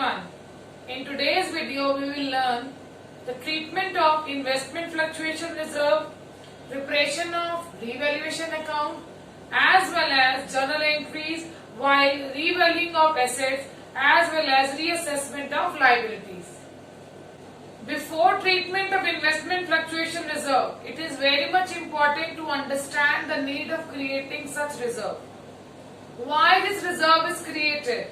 everyone. In today's video, we will learn the treatment of investment fluctuation reserve, preparation of revaluation account, as well as journal entries while revaluing of assets as well as reassessment of liabilities. Before treatment of investment fluctuation reserve, it is very much important to understand the need of creating such reserve. Why this reserve is created?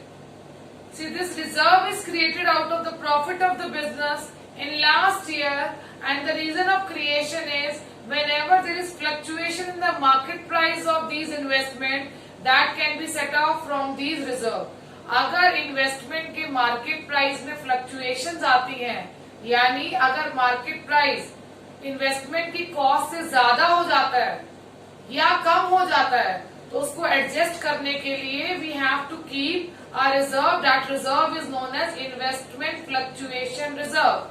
See, this reserve is created out of the profit of the business in last year, and the reason of creation is whenever there is fluctuation in the market price of these investment, that can be set off from these reserve. अगर investment के market price में fluctuations आती हैं, यानी अगर market price investment की cost से ज्यादा हो जाता है या कम हो जाता है, तो उसको एडजस्ट करने के लिए we have to keep a reserve. That reserve is known as investment fluctuation reserve.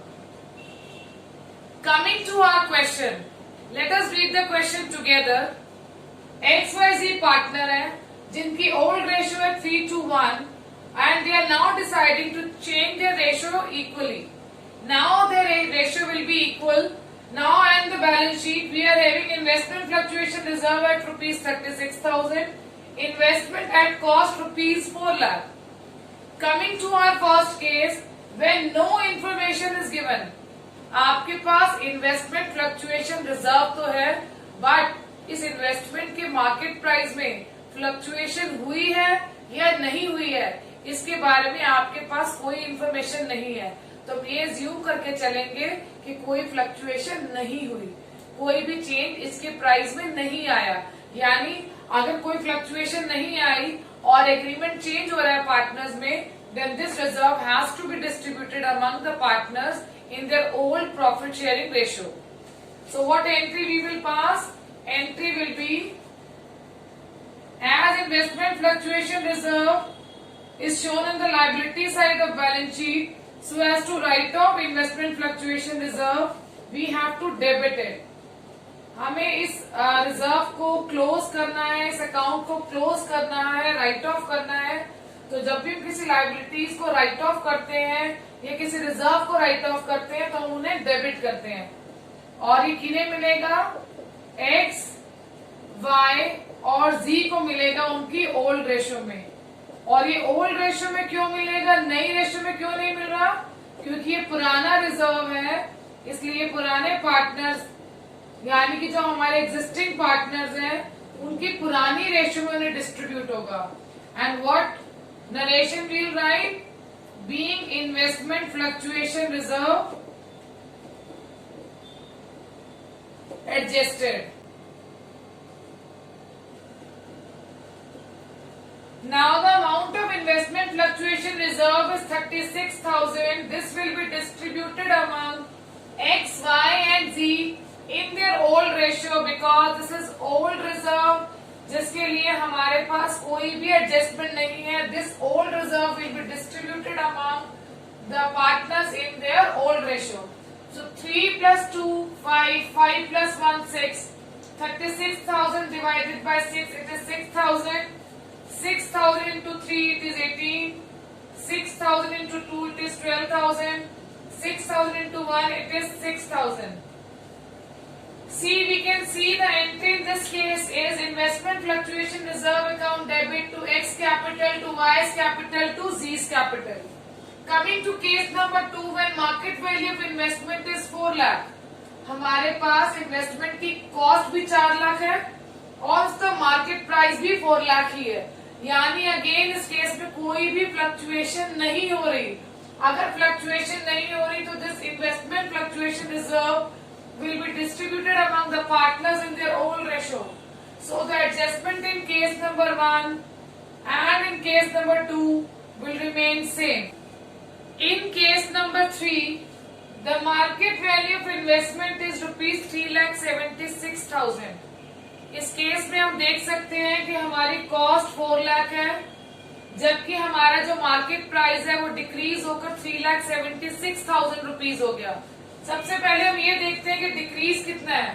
Coming to our question, let us read the question together. XYZ partner है जिनकी old ratio है 3:1 and they are now deciding to change their ratio equally. Now their ratio will be equal. Now in the balance sheet we are having investment fluctuation reserve at rupees 36,000, investment at cost rupees 4 lakh. Coming to our first case, when no information is given, आपके पास investment fluctuation reserve तो है, but इस investment के market price में fluctuation हुई है या नहीं हुई है, इसके बारे में आपके पास कोई इन्फॉर्मेशन नहीं है. तो हम ये ज्यूम करके चलेंगे कि कोई फ्लक्चुएशन नहीं हुई, कोई भी चेंज इसके प्राइस में नहीं आया. यानी अगर कोई फ्लक्चुएशन नहीं आई और एग्रीमेंट चेंज हो रहा है पार्टनर्स में, then this reserve has to be distributed among the partners in their old profit sharing ratio. So what entry we will pass? Entry will be, as investment fluctuation reserve is shown on the liability side of balance sheet, so as to write off investment fluctuation reserve, we have to debit it. हमें इस reserve को close करना है, इस account को close करना है, right of करना है. तो जब भी हम किसी लाइबिलिटीज को राइट ऑफ करते हैं या किसी रिजर्व को राइट ऑफ करते हैं तो हम उन्हें डेबिट करते हैं. और ये किन्हें मिलेगा? एक्स, वाई और जी को मिलेगा उनकी ओल्ड रेशियो में. और ये ओल्ड रेशियो में क्यों मिलेगा, नई रेशियो में क्यों नहीं मिल रहा? क्योंकि ये पुराना रिजर्व है, इसलिए पुराने पार्टनर्स यानी कि जो हमारे एग्जिस्टिंग पार्टनर्स हैं उनकी पुरानी रेशियो में उन्हें डिस्ट्रीब्यूट होगा. And what narration will write? Being investment fluctuation reserve adjusted. Now the amount of investment fluctuation reserve is 36,000. This will be distributed among X, Y and Z in their old ratio because this is old reserve जिसके लिए हमारे पास कोई भी adjustment नहीं है. This old reserve will be distributed among the partners in their old ratio. So 3 plus 2, 5, 5 plus 1, 6. 36,000 divided by 6, it is 6,000. 6,000 into 3, it is 18. 6,000 into 2, it is 12,000. 6,000 into 1, it is 6,000. See, we can see the entry in this case is investment fluctuation reserve account debit to X capital, to Y's capital, to Z's capital. Coming to case number 2, when market value of investment is 4 lakh, हमारे पास investment की cost भी 4 लाख है और उसका market price भी 4 लाख ही है. यानी again इस केस में कोई भी फ्लक्चुएशन नहीं हो रही. अगर फ्लक्चुएशन नहीं हो रही तो this investment fluctuation reserve will be distributed among the partners in their old ratio. So the adjustment in case number 1 and in case number 2 will remain same. In case number 3, the market value of investment is rupees 3,76,000. इस case में हम देख सकते हैं कि हमारी cost 4 lakh है, जबकि हमारा जो मार्केट प्राइस है वो डिक्रीज होकर 3,76,000 रुपीज हो गया. सबसे पहले हम ये देखते हैं कि डिक्रीज कितना है.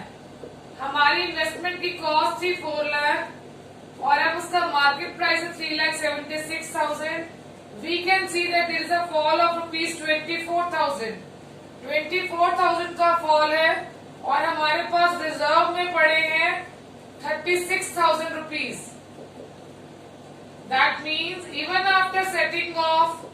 हमारी इन्वेस्टमेंट की कॉस्ट थी 4 लाख और अब उसका मार्केट प्राइस है 3,76,000. we can see that there is a fall of rupees 24,000. 24,000 का फॉल है और हमारे पास रिजर्व में पड़े हैं 36,000 rupees. That means even after setting off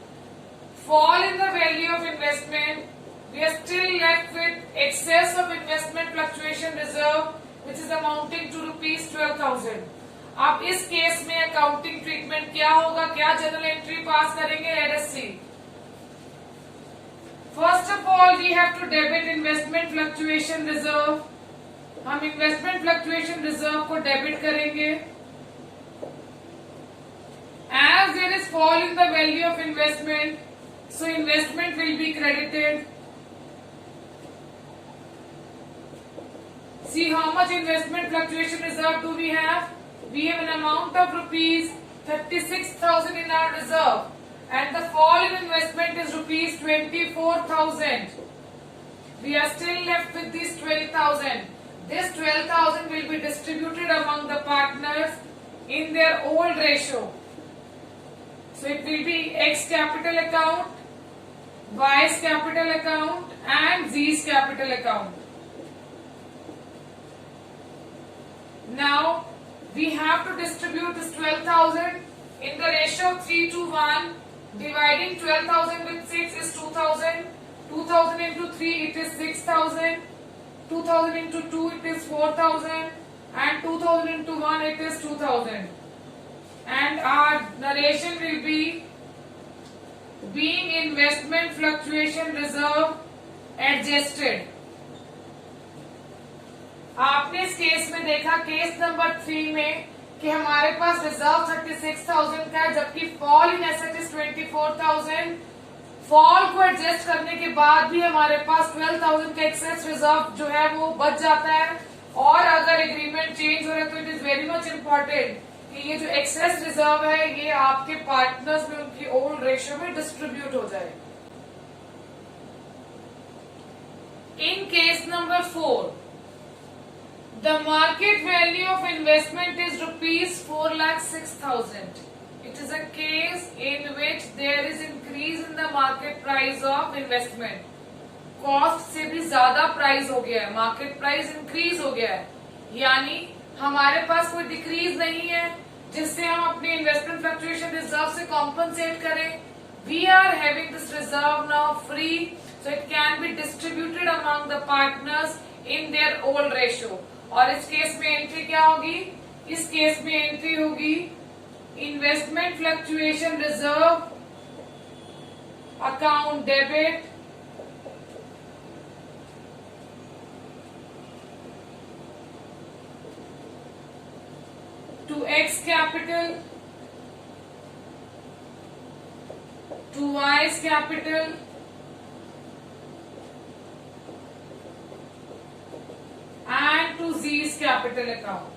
fall in the value of investment, we are still left with excess of investment fluctuation reserve, which is amounting to rupees 12,000. अब इस case में accounting treatment क्या होगा, क्या general entry pass करेंगे? Let us see. First of all we have to debit investment fluctuation reserve. हम investment fluctuation reserve को debit करेंगे. As there is fall in the value of investment, so investment will be credited. See how much investment fluctuation reserve do we have? We have an amount of rupees 36,000 in our reserve, and the fall in investment is rupees 24,000. We are still left with this 12,000. This 12,000 will be distributed among the partners in their old ratio. So it will be X capital account, Y's capital account and Z's capital account. Now we have to distribute this 12,000 in the ratio of 3 to 1. Dividing 12,000 with 6 is 2,000. 2,000 into 3 it is 6,000. 2,000 into 2 it is 4,000. And 2,000 into 1 it is 2,000. And our narration will be being investment fluctuation reserve adjusted. आपने इस case में देखा case number 3 में कि हमारे पास reserve 36,000 का है, जबकि fall in asset is 24,000. Fall को एडजस्ट करने के बाद भी हमारे पास 12,000 का एक्सेस रिजर्व जो है वो बच जाता है. और अगर एग्रीमेंट चेंज हो रहा है तो it is very much important कि ये जो एक्सेस रिजर्व है ये आपके पार्टनर्स में उनकी ओल्ड रेशियो में डिस्ट्रीब्यूट हो जाए. इन case number 4, the market value of investment is rupees 4,06,000. It is a case in which there is increase in the market price of investment. Cost से भी ज्यादा प्राइस हो गया है, मार्केट प्राइस इंक्रीज हो गया है, यानी हमारे पास कोई डिक्रीज नहीं है जिससे हम अपने इन्वेस्टमेंट फ्लक्चुएशन रिजर्व से कॉम्पनसेट करें. We are having this reserve now free, so it can be distributed among the partners in their old ratio. और इस केस में एंट्री क्या होगी? इस केस में एंट्री होगी investment fluctuation reserve account debit to X capital, to Y's capital, and to Z's capital account.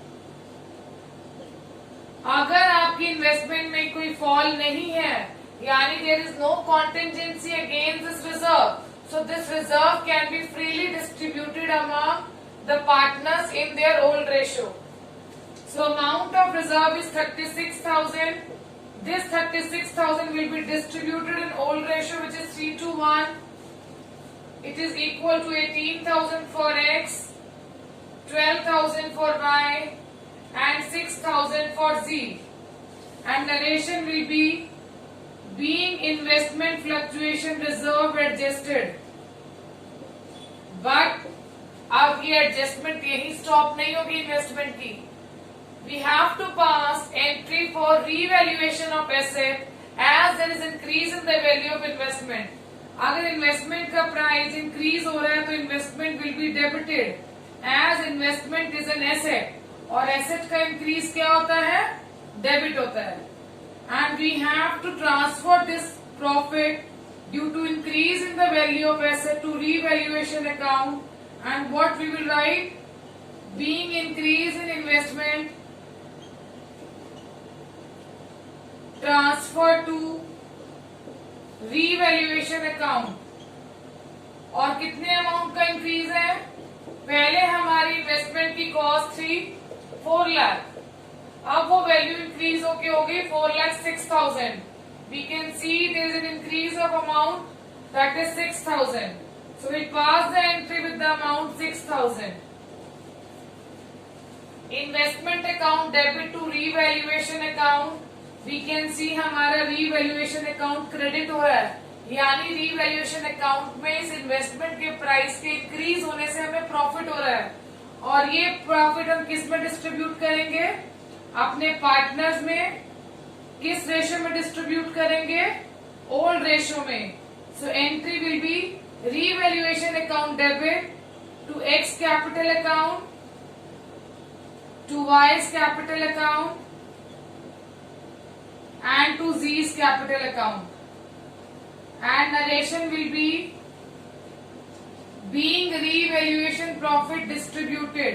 अगर आपकी इन्वेस्टमेंट में कोई फॉल नहीं है, यानी there is no contingency against this reserve, so this reserve can be freely distributed among the partners in their old ratio. So amount of reserve is 36,000. This 36,000 will be distributed in old ratio, which is 3 to 1. It is equal to 18,000 for X, 12,000 for Y, and 6,000 for Z. And narration will be being investment fluctuation reserve adjusted. But अब ये adjustment यही stop नहीं होगी investment की. We have to pass entry for revaluation of asset as there is increase in the value of investment. अगर investment का price increase हो रहा है तो investment will be debited as investment is an asset, और asset का increase क्या होता है? डेबिट होता है. And we have to transfer this profit due to increase in the value of asset to revaluation account. And what we will write? Being increase in investment transfer to revaluation account. और कितने amount का increase है? पहले हमारी investment की cost थी 4 लाख, अब वो वैल्यू इंक्रीज होके होगी 4,06,000. we can see there is an increase of amount, that is 6,000. So we pass the entry with the amount 6,000. Investment account debit to revaluation account, we can see हमारा revaluation account credit हो रहा है, यानी revaluation account में इस investment के price के increase होने से हमें profit हो रहा है, और ये profit हम किस में distribute करेंगे, अपने partners में. किस रेशियो में डिस्ट्रीब्यूट करेंगे, ओल्ड रेशियो में. So entry will be revaluation account debit to X capital account, to Y's capital account and to z's capital account. And narration will be being revaluation profit distributed.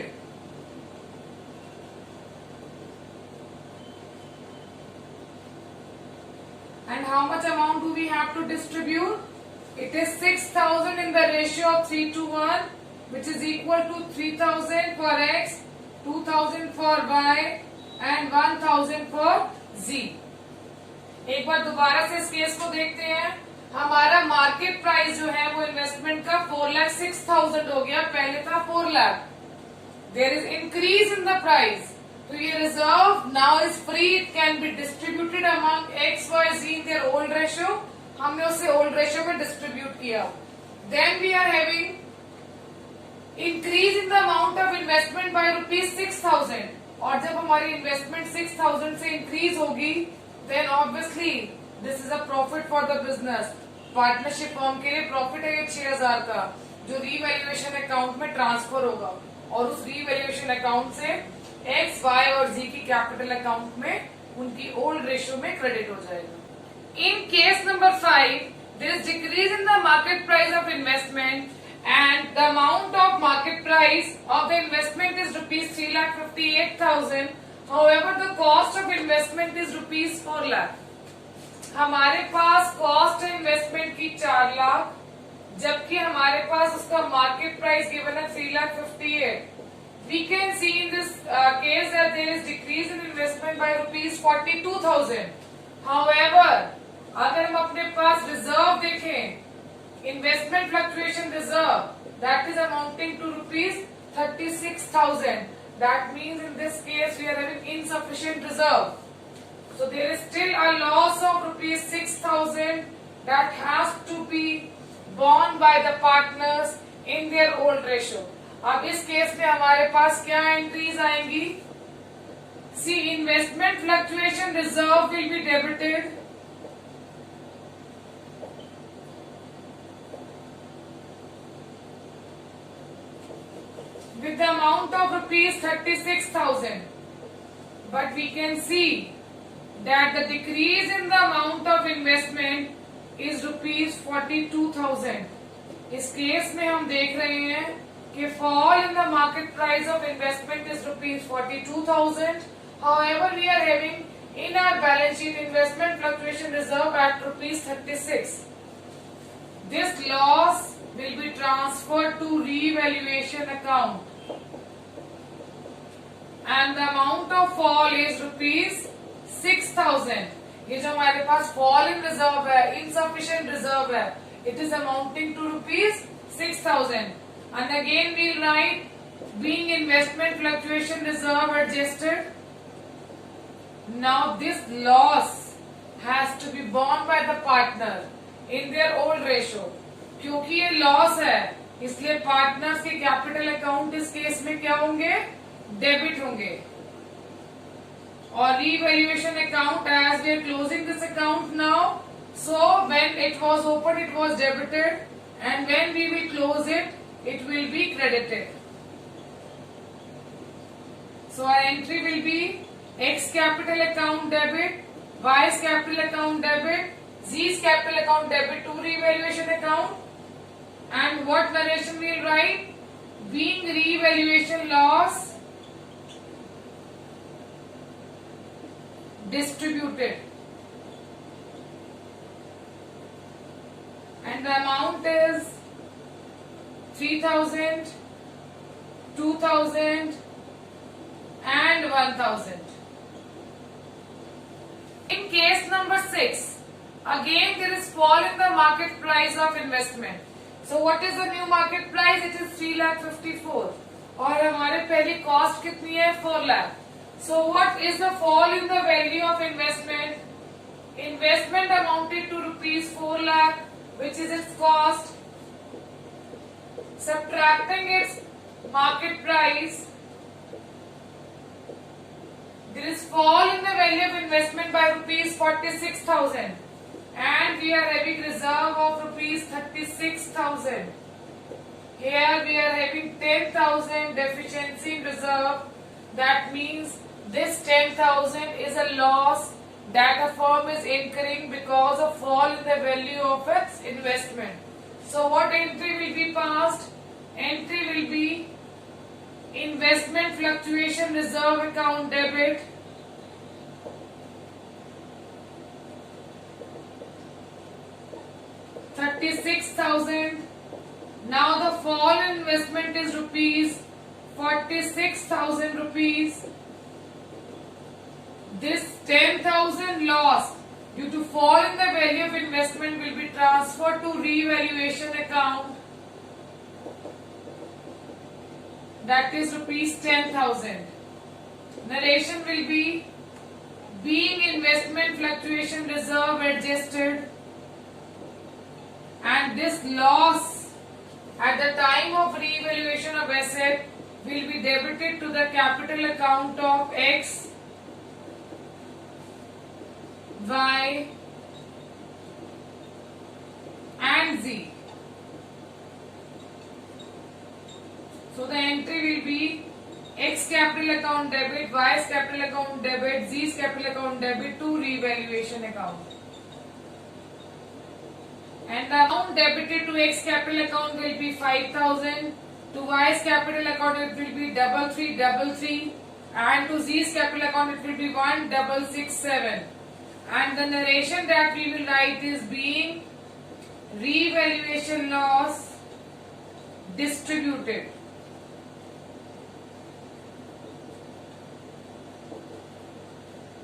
And how much amount do we have to distribute? It is 6,000 in the ratio of 3 to 1, which is equal to 3,000 for X, 2,000 for Y and 1,000 for Z. एक बार दोबारा से इस case को देखते हैं. हमारा market price जो है वो इन्वेस्टमेंट का 4,06,000 हो गया, पहले था 4 lakh. There is increase in the price. तो ये reserve now is free, it can be distributed among X Y Z in their old ratio. हमने उसे ओल्ड रेशियो में डिस्ट्रीब्यूट किया. Then we are having increase in the amount of investment by ₹6,000. और जब हमारी investment 6,000 से increase होगी, then obviously this is a profit for the business. Partnership firm के लिए प्रॉफिट है ये 6,000 का, जो रीवैल्यूएशन अकाउंट में ट्रांसफर होगा, और उस रीवैल्यूएशन अकाउंट से एक्स, वाई और जी की कैपिटल अकाउंट में उनकी ओल्ड रेशियो में क्रेडिट हो जाएगा. In case number 5, there is decrease in the market price of investment and the amount of market price of the investment is ₹3,58,000. However the cost of investment is ₹4 lakh. हमारे पास cost है investment की 4 लाख, जबकि हमारे पास उसका market price given है 3,58,000. We can see in this case that there is decrease in investment by ₹42,000. However, अगर हम अपने पास रिजर्व देखें, investment fluctuation reserve, that is amounting to ₹36,000. That means in this case we are having insufficient reserve. So there is still a loss of ₹6,000 that has to be borne by the partners in their old ratio. अब इस case में हमारे पास क्या entries आएंगी? See investment fluctuation reserve will be debited, with the amount of ₹36,000, but we can see that the decrease in the amount of investment is ₹42,000. इस case में हम देख रहे हैं कि fall in the market price of investment is ₹42,000. However, we are having in our balance sheet investment fluctuation reserve at ₹36. This loss will be transferred to revaluation account, and the amount of fall is ₹6,000. ये जो हमारे पास fall in reserve है, insufficient reserve है, it is amounting to ₹6,000. And again we'll write being investment fluctuation reserve adjusted. Now this loss has to be borne by the partner in their old ratio. क्योंकि ये loss है, इसलिए partners के capital account इस case में क्या होंगे? Debit होंगे. और revaluation account, as we are closing this account now, so when it was opened it was debited, and when we will close it will be credited. So our entry will be X capital account debit, Y's capital account debit, Z's capital account debit to revaluation account, and what narration we will write? Being revaluation loss distributed, and the amount is 3,000, 2,000 and 1,000. In case number 6, Again, there is fall in the market price of investment. So what is the new market price? It is 3,54,000. और हमारे पहली cost कितनी है? 4 lakh. So what is the fall in the value of investment? Investment amounted to rupees 4 lakh, which is its cost. Subtracting its market price, there is fall in the value of investment by rupees 46,000, and we are having reserve of rupees 36,000. Here we are having 10,000 deficiency in reserve. That means this 10,000 is a loss that a firm is incurring because of fall in the value of its investment. So what entry will be passed? Entry will be investment fluctuation reserve account debit. $36,000. Now the fall in investment is rupees 46,000 rupees. This 10,000 loss due to fall in the value of investment will be transferred to revaluation account. That is rupees 10,000. Narration will be being investment fluctuation reserve adjusted, and this loss at the time of revaluation of asset will be debited to the capital account of X, Y and Z. So the entry will be X capital account debit, Y's capital account debit, Z's capital account debit to revaluation account. And the amount debited to X capital account will be 5,000, to Y's capital account it will be 3333, and to Z's capital account it will be 1667. And the narration that we will write is being revaluation loss distributed.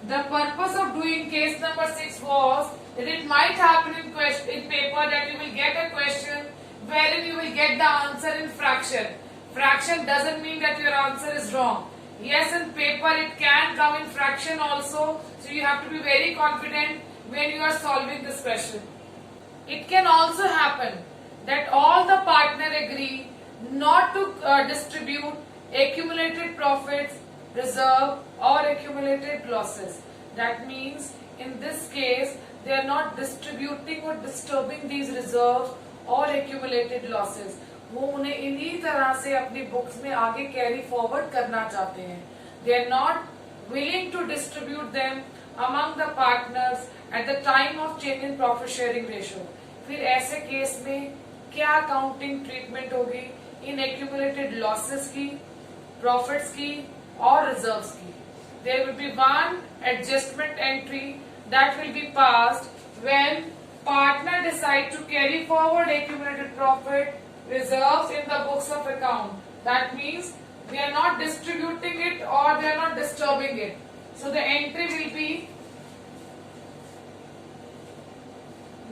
The purpose of doing case number 6 was that it might happen in paper that you will get a question wherein you will get the answer in fraction. Fraction doesn't mean that your answer is wrong. Yes, in paper it can come in fraction also, so you have to be very confident when you are solving this question. It can also happen that all the partners agree not to distribute accumulated profits, reserve or accumulated losses. That means in this case they are not distributing or disturbing these reserves और accumulated losses. वो उन्हें इन्हीं तरह से अपनी books में आगे carry forward करना चाहते हैं. They are not willing to distribute them among the partners at the time of change in profit sharing ratio. फिर ऐसे केस में क्या अकाउंटिंग ट्रीटमेंट होगी इन accumulated losses की, profits की और reserves की? There will be one adjustment entry that will be passed when partner decide to carry forward accumulated profit reserves in the books of account. That means they are not distributing it or they are not disturbing it. So the entry will be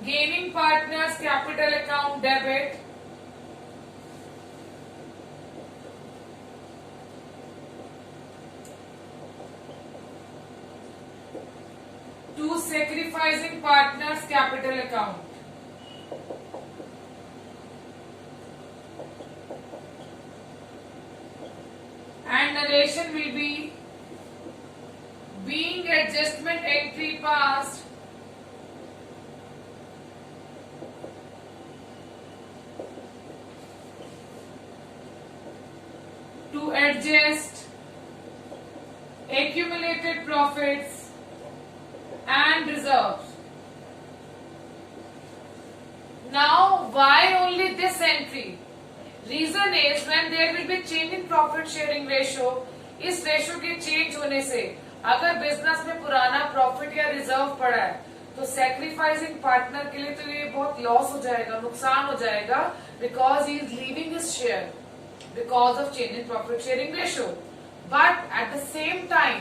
gaining partners capital account debit, to sacrificing partners capital account. And narration will be being adjustment entry passed to adjust accumulated profits and reserves. Now, why only this entry? Reason is when there will be change in profit sharing ratio, इस ratio के change होने से अगर business में पुराना profit या reserve पड़ा है तो सैक्रिफाइसिंग पार्टनर के लिए तो ये बहुत लॉस हो जाएगा, नुकसान हो जाएगा, because he is leaving his share because of change in profit sharing ratio. But at the same time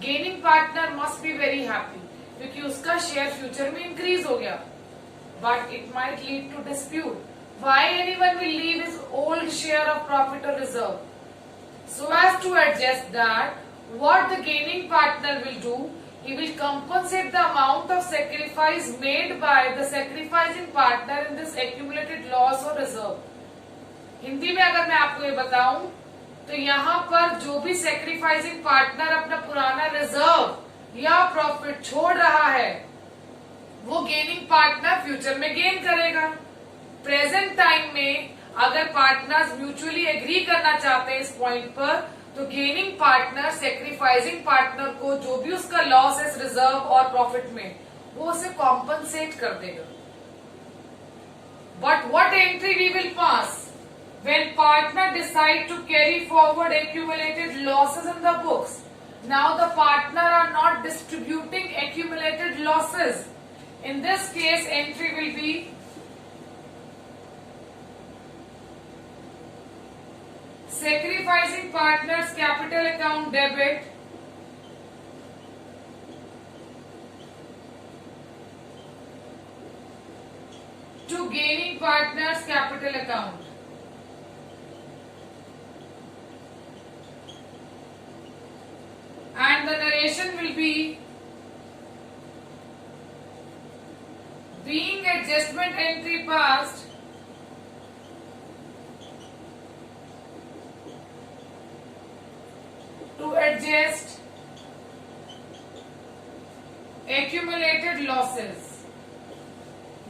gaining partner must be very happy क्योंकि उसका शेयर फ्यूचर में इंक्रीज हो गया. But it might lead to dispute. Why anyone will leave his old share of profit or reserve? So as to adjust that, what the gaining partner will do, he will compensate the amount of sacrifice made by the sacrificing partner in this accumulated loss or reserve. Hindi में अगर मैं आपको ये बताऊं तो यहाँ पर जो भी सेक्रीफाइसिंग पार्टनर अपना पुराना रिजर्व या प्रॉफिट छोड़ रहा है वो गेनिंग पार्टनर फ्यूचर में गेन करेगा. प्रेजेंट टाइम में अगर पार्टनर्स म्यूचुअली एग्री करना चाहते हैं इस पॉइंट पर, तो गेनिंग पार्टनर सेक्रीफाइसिंग पार्टनर को जो भी उसका लॉस है रिजर्व और प्रॉफिट में वो उसे कॉम्पनसेट कर देगा. But what entry we will pass when partner decide to carry forward accumulated losses in the books. Now the partner are not distributing accumulated losses. In this case entry will be sacrificing partners capital account debit to gaining partners capital account. And the narration will be being adjustment entry passed to adjust accumulated losses.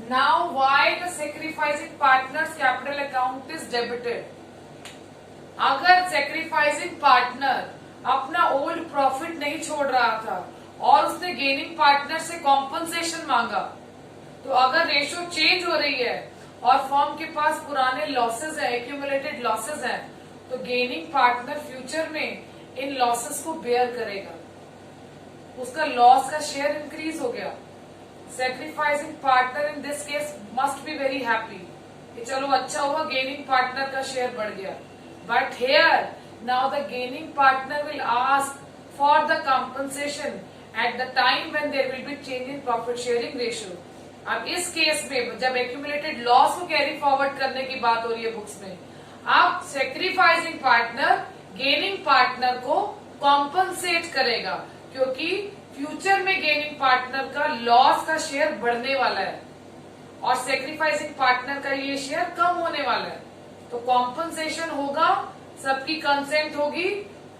Now why the sacrificing partner's capital account is debited? अगर sacrificing partner अपना old profit नहीं छोड़ रहा था और उसने gaining partner से compensation मांगा, तो अगर रेशो चेंज हो रही है और फर्म के पास पुराने लॉसेस है, एक्यूमुलेटेड लॉसेस हैं, तो गेनिंग पार्टनर फ्यूचर में इन लॉसेस को बेयर करेगा. उसका लॉस का शेयर इंक्रीज हो गया. Sacrificing partner in this case must be very happy कि चलो अच्छा हुआ गेनिंग पार्टनर का शेयर बढ़ गया. But here now the gaining partner will ask for the compensation at the time when there will be change in profit sharing ratio. अब इस case में जब एक्यूमुलेटेड लॉस को कैरी फॉरवर्ड करने की बात हो रही है बुक्स में, अब सेक्रीफाइसिंग पार्टनर गेनिंग पार्टनर को कॉम्पनसेट करेगा क्योंकि फ्यूचर में गेनिंग पार्टनर का लॉस का शेयर बढ़ने वाला है और सेक्रीफाइसिंग पार्टनर का ये शेयर कम होने वाला है. तो कॉम्पनसेशन होगा, सबकी कंसेंट होगी,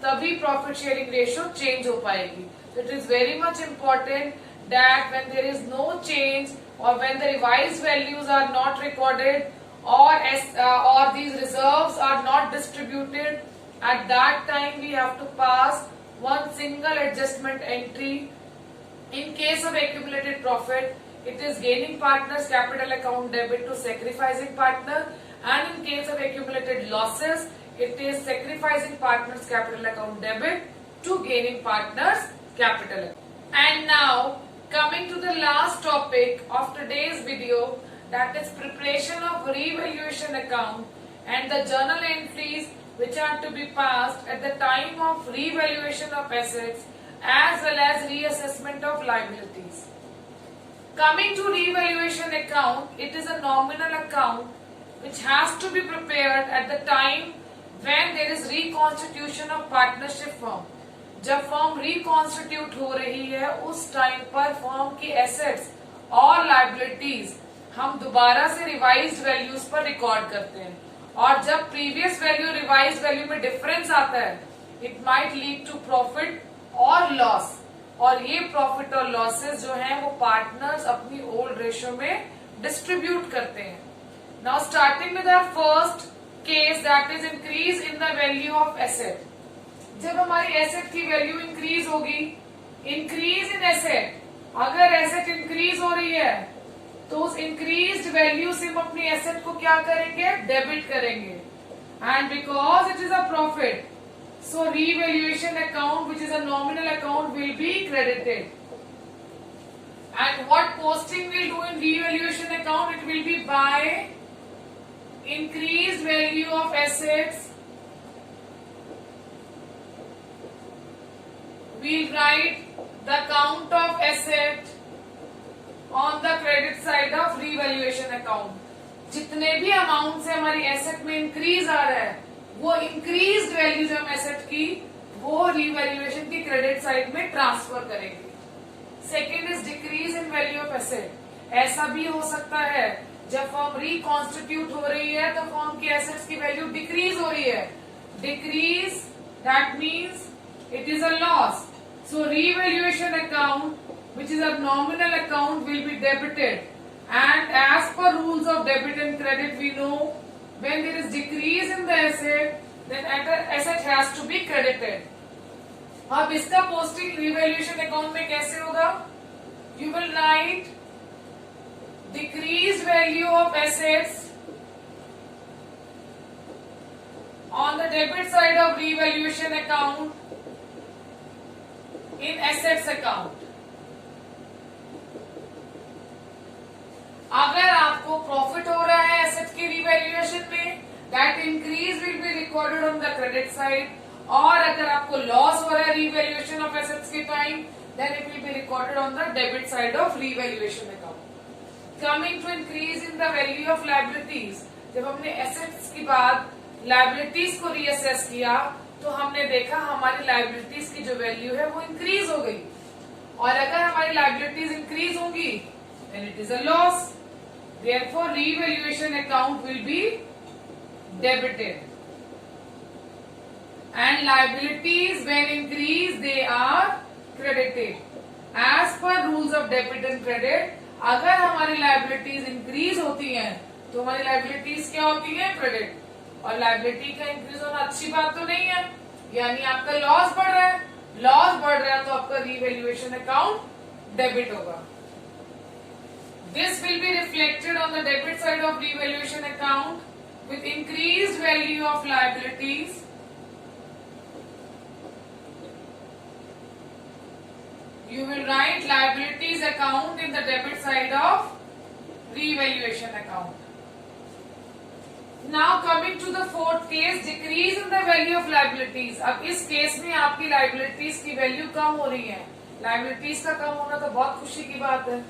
तभी प्रॉफिट शेयरिंग रेशियो चेंज हो पाएगी. तो it is very much important that when there is no change और when the revised values are not recorded or these reserves are not distributed, at that time we have to pass one single adjustment entry. In case of accumulated profit, it is gaining partner's capital account debit to sacrificing partner, and in case of accumulated losses, it is sacrificing partner's capital account debit to gaining partner's capital account. And now coming to the last topic of today's video, that is preparation of revaluation account and the journal entries which are to be passed at the time of revaluation of assets as well as reassessment of liabilities. Coming to revaluation account, it is a nominal account which has to be prepared at the time when there is reconstitution of partnership firm. जब firm reconstitute हो रही है उस time पर firm की assets और liabilities हम दोबारा से रिवाइज्ड वैल्यूज पर रिकॉर्ड करते हैं, और जब प्रीवियस वैल्यू रिवाइज्ड वैल्यू में डिफरेंस आता है it might lead to profit और लॉस, और ये प्रॉफिट और लॉसेस जो हैं वो पार्टनर्स अपनी ओल्ड रेशियो में डिस्ट्रीब्यूट करते हैं. Now starting with our first case that is increase in the value of asset. जब हमारी एसेट की वैल्यू इंक्रीज होगी, इंक्रीज इन एसेट, अगर एसेट इंक्रीज हो रही है तो उस इंक्रीज्ड वैल्यू से हम अपनी एसेट को क्या करेंगे, डेबिट करेंगे, and because it is a profit so revaluation account which is a nominal account will be credited. And what posting will do in revaluation account, it will be by increased value of assets. We'll write the count of asset on the credit side of revaluation account. जितने भी amount से हमारी asset में increase आ रहा है वो increase value जो हम एसेट की वो रीवैल्यूएशन की क्रेडिट साइड में ट्रांसफर करेंगे। Second is decrease in value of asset. ऐसा भी हो सकता है जब फर्म रिकॉन्स्टिट्यूट हो रही है तो फर्म की एसेट्स की वैल्यू डिक्रीज हो रही है। Decrease that means it is a loss. So revaluation account which is a nominal account will be debited, and as per rules of debit and credit we know when there is decrease in the asset then asset has to be credited. अब इसका posting revaluation account में कैसे होगा? You will write decreased value of assets on the debit side of revaluation account in assets account. अगर आपको profit हो रहा है एसेट की रिवैल्यूएशन में that increase will be recorded on the credit side, और अगर आपको लॉस हो रहा है रिवैल्यूएशन ऑफ एसेट्स के time then it will be recorded on the debit side of revaluation account. Coming to increase in the value of liabilities, जब हमने assets की बाद लायबिलिटीज को रीअसेस किया तो हमने देखा हमारी लायबिलिटीज की जो वैल्यू है वो इंक्रीज हो गई, और अगर हमारी लायबिलिटीज इंक्रीज होंगी then it is a loss. Therefore revaluation account will be debited, and liabilities when increase they are credited as per rules of debit and credit. अगर हमारी liabilities increase होती हैं तो हमारी liabilities क्या होती हैं? क्रेडिट। और liability का increase होना अच्छी बात तो नहीं है, यानी आपका लॉस बढ़ रहा है। लॉस बढ़ रहा है तो आपका revaluation account डेबिट होगा। This will be reflected on the debit side of revaluation account with increased value of liabilities. You will write liabilities account in the debit side of revaluation account. Now coming to the fourth case, decrease in the value of liabilities. अब इस case में आपकी liabilities की value कम हो रही है। liabilities का कम होना तो बहुत खुशी की बात है,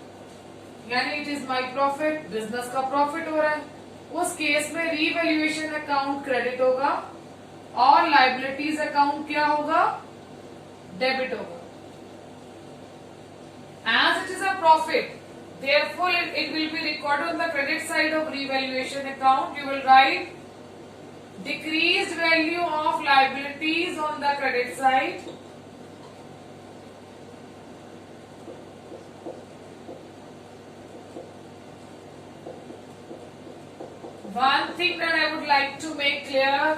यानी it is my profit, business का प्रॉफिट हो रहा है। उस केस में रीवैल्यूएशन अकाउंट क्रेडिट होगा और लायबिलिटीज अकाउंट क्या होगा? डेबिट होगा। As it is a profit therefore it will be recorded on the credit side of revaluation account. You will write decreased value of liabilities on the credit side One thing that I would like to make clear,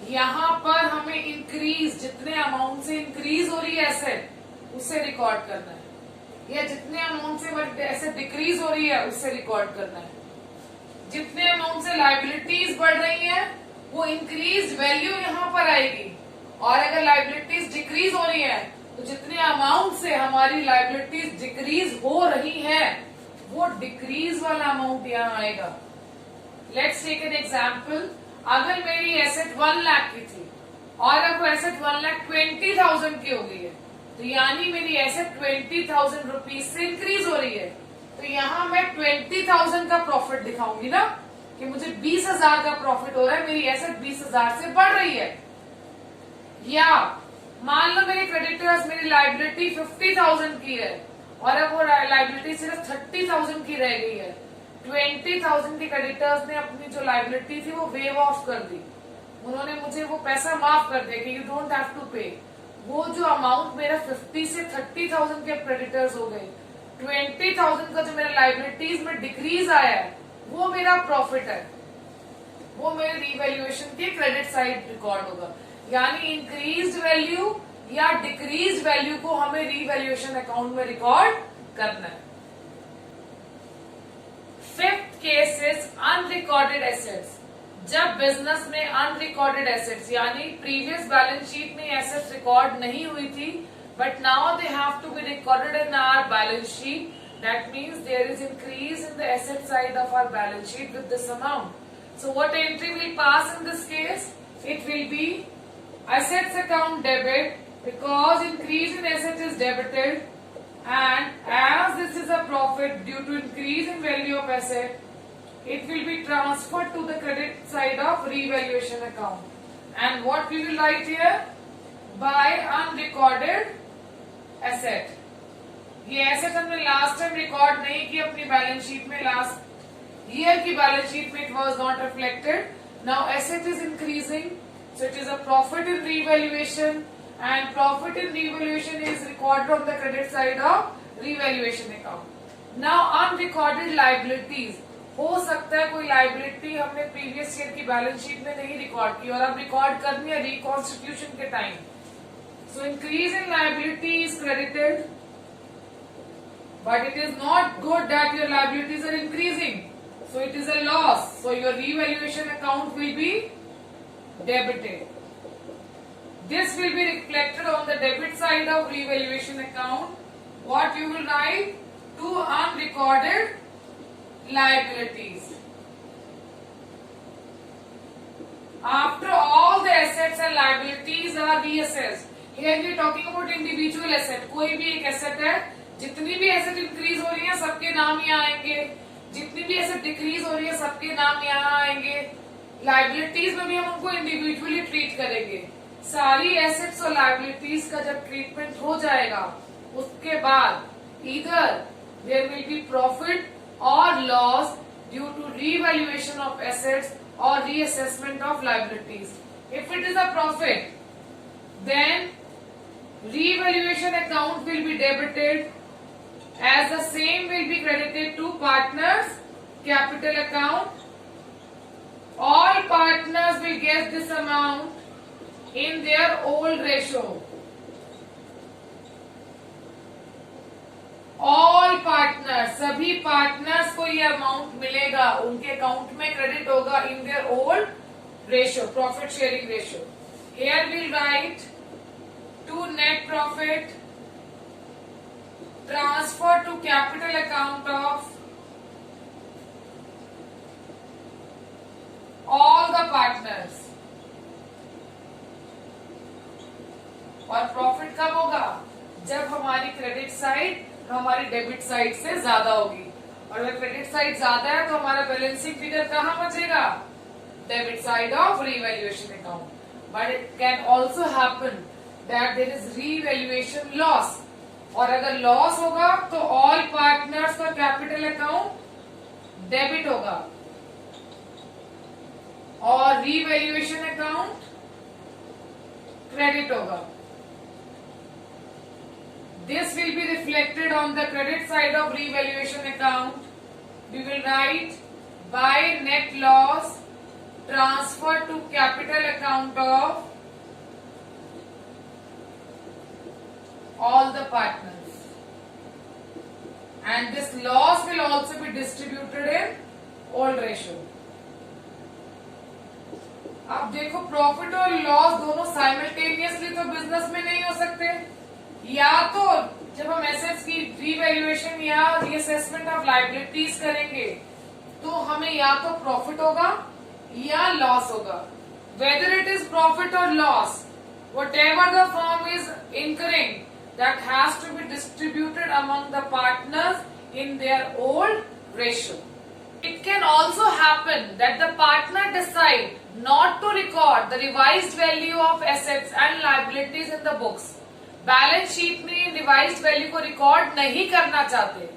यहाँ पर हमें increase, जितने amount से increase हो रही है asset उससे record करना है, या जितने अमाउंट से एसेट डिक्रीज हो रही है उससे रिकॉर्ड करना है। जितने अमाउंट से लायबिलिटीज बढ़ रही है वो इंक्रीज वैल्यू यहाँ पर आएगी, और अगर लायबिलिटीज डिक्रीज हो रही है तो जितने अमाउंट से हमारी लायबिलिटीज डिक्रीज हो रही है वो डिक्रीज वाला अमाउंट यहाँ आएगा। Let's take an example. अगर मेरी एसेट 1 लाख की थी और अब वो एसेट 1,20,000 की हो गई है, तो यानी मेरी एसेट 20,000 रुपीज से इंक्रीज हो रही है, तो यहाँ मैं 20,000 का प्रॉफिट दिखाऊंगी ना कि मुझे 20,000 का प्रॉफिट हो रहा है, मेरी एसेट 20,000 से बढ़ रही है। या मान लो मेरे क्रेडिटर्स, मेरी लायबिलिटी 50,000 की है और अब वो लायबिलिटी सिर्फ 30,000 की रह गई है। 20,000 के क्रेडिटर्स ने अपनी जो लायबिलिटी थी वो वेव ऑफ कर दी, उन्होंने मुझे वो पैसा माफ कर दिया कि यू डोंट हैव टू पे। वो जो अमाउंट मेरा 50 से 30,000 के क्रेडिटर्स हो गए, 20,000 का जो मेरा लायबिलिटीज में डिक्रीज आया है वो मेरा प्रॉफिट है, वो मेरे रीवैल्यूएशन के क्रेडिट साइड रिकॉर्ड होगा। यानी इंक्रीज वैल्यू या डिक्रीज वैल्यू को हमें रीवैल्यूएशन अकाउंट में रिकॉर्ड करना है। Fifth case is unrecorded assets. जब बिजनेस में अनरिकॉर्डेड एसेट्स यानी प्रीवियस बैलेंस शीट में एसेट्स रिकॉर्ड नहीं हुई थी, but now they have to be recorded in our balance sheet, that means there is increase in the asset side of our balance sheet with this amount. So what entry will pass in this case? It will B assets account debit because increase in asset is debited, and as this is a profit due to increase in value of asset, it will be transferred to the credit side of revaluation account. And what we will write here? By unrecorded asset. ये asset हमने last time record नहीं की अपनी balance sheet में, last year की balance sheet में it was not reflected. Now asset is increasing, so it is a profit in revaluation, and profit in revaluation is recorded on the credit side of revaluation account. Now unrecorded liabilities, हो सकता है कोई liability हमने previous year की balance sheet में नहीं record की और अब रिकॉर्ड करनी है रिकॉन्स्टिट्यूशन के time. So increase in liability is credited, but it is not good that your liabilities are increasing, so it is a loss, so your revaluation account will be debited. This will be reflected on the debit side of revaluation account. What you will write? To unrecorded liabilities. After all the assets and liabilities are reassessed. Here we are talking about individual asset. कोई भी एक asset है, जितनी भी asset increase हो रही है सबके नाम यहाँ आएंगे, जितनी भी एसेट डिक्रीज हो रही है सबके नाम यहाँ आएंगे. लायबिलिटीज में भी हम उनको इंडिविजुअली ट्रीट करेंगे. सारी एसेट्स और लायबिलिटीज का जब ट्रीटमेंट हो जाएगा उसके बाद either there will be profit और loss due to revaluation of assets और reassessment of liabilities. If it is a profit then revaluation account will be debited, as the same will be credited to partners capital account. All partners will get this amount in their old ratio. All partners, सभी partners को ये amount मिलेगा, उनके account में credit होगा in their old ratio, profit sharing ratio. Here we'll write to net profit transfer to capital account of all the partners. और profit कब होगा? जब हमारी क्रेडिट साइड हमारी डेबिट साइड से ज्यादा होगी, और अगर क्रेडिट साइड ज्यादा है तो हमारा बैलेंसिंग फिगर कहाँ बचेगा? Debit side of revaluation account. But it can also happen that there is revaluation loss, और अगर लॉस होगा तो ऑल पार्टनर्स का कैपिटल अकाउंट डेबिट होगा और रीवैल्यूएशन अकाउंट क्रेडिट होगा. This will be reflected on the credit side of revaluation account. We will write by net loss transfer to capital account of all the partners, and this loss will also be distributed in old ratio. अब देखो profit और loss दोनों simultaneously तो business में नहीं हो सकते. या तो जब हम एसेट्स की रीवैल्यूएशन या रीअसेसमेंट ऑफ लायबिलिटीज करेंगे तो हमें या तो प्रॉफिट होगा या लॉस होगा. वेदर इट इज प्रॉफिट और loss, whatever the firm is incurring, that has to be distributed among the partners in their old ratio. It can also happen that the partner decide not to record the revised value of assets and liabilities in the books. Balance sheet में revised value को record नहीं करना चाहते.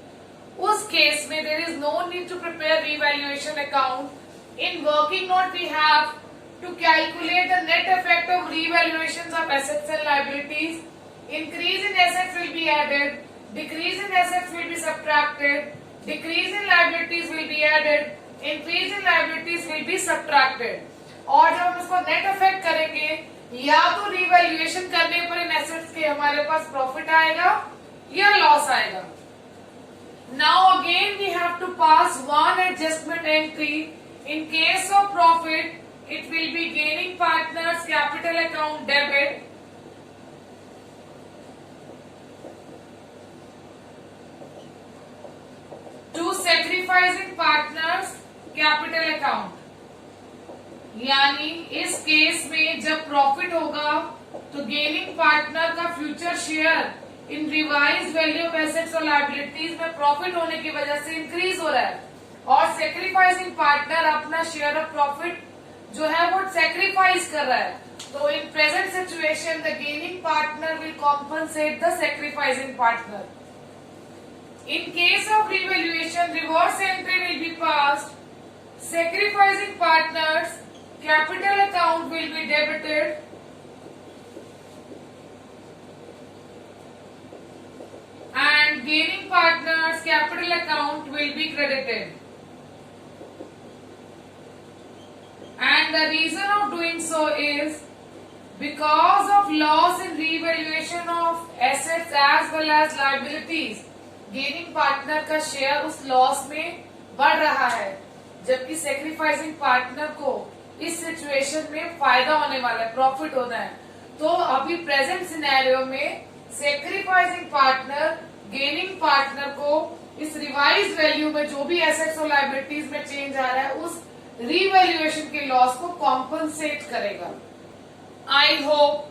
उस case में there is no need to prepare revaluation account. In working note we have to calculate the net effect of revaluations of assets and liabilities. Increase in assets will be added, decrease in assets will be subtracted, decrease in liabilities will be added, increase in liabilities will be subtracted. और जब हम इसको net effect करेंगे या तो revaluation करने पर इन assets के हमारे पास प्रॉफिट आएगा या लॉस आएगा. Now again we have to pass one adjustment entry. In case of profit it will be gaining partners capital account debit, to sacrificing partners capital account. यानी इस केस में जब प्रॉफिट होगा तो गेनिंग पार्टनर का future share in revise value of assets और liabilities में profit होने की वजह से इंक्रीज हो रहा है और सेक्रीफाइसिंग पार्टनर अपना शेयर ऑफ प्रॉफिट जो है वो सेक्रीफाइस कर रहा है. तो in present situation the gaining partner will compensate the sacrificing partner. In case of revaluation, reverse entry will be passed. Sacrificing partners, capital account will be debited. And gaining partners, capital account will be credited. And the reason of doing so is because of loss in revaluation of assets as well as liabilities. Gaining partner का share उस loss में बढ़ रहा है जबकि sacrificing partner को इस situation में फायदा होने वाला है, प्रॉफिट होना है. तो अभी प्रेजेंट सिनेरियो में सेक्रीफाइसिंग पार्टनर गेनिंग पार्टनर को इस रिवाइज वैल्यू में जो भी एसेट्स और लायबिलिटीज में चेंज आ रहा है उस रीवैल्यूएशन के लॉस को कॉम्पनसेट करेगा. I hope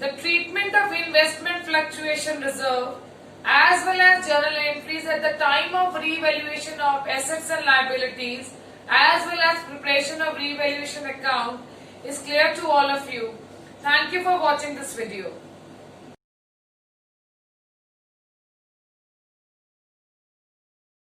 the treatment of investment fluctuation reserve as well as journal entries at the time of revaluation of assets and liabilities as well as preparation of revaluation account is clear to all of you. Thank you for watching this video.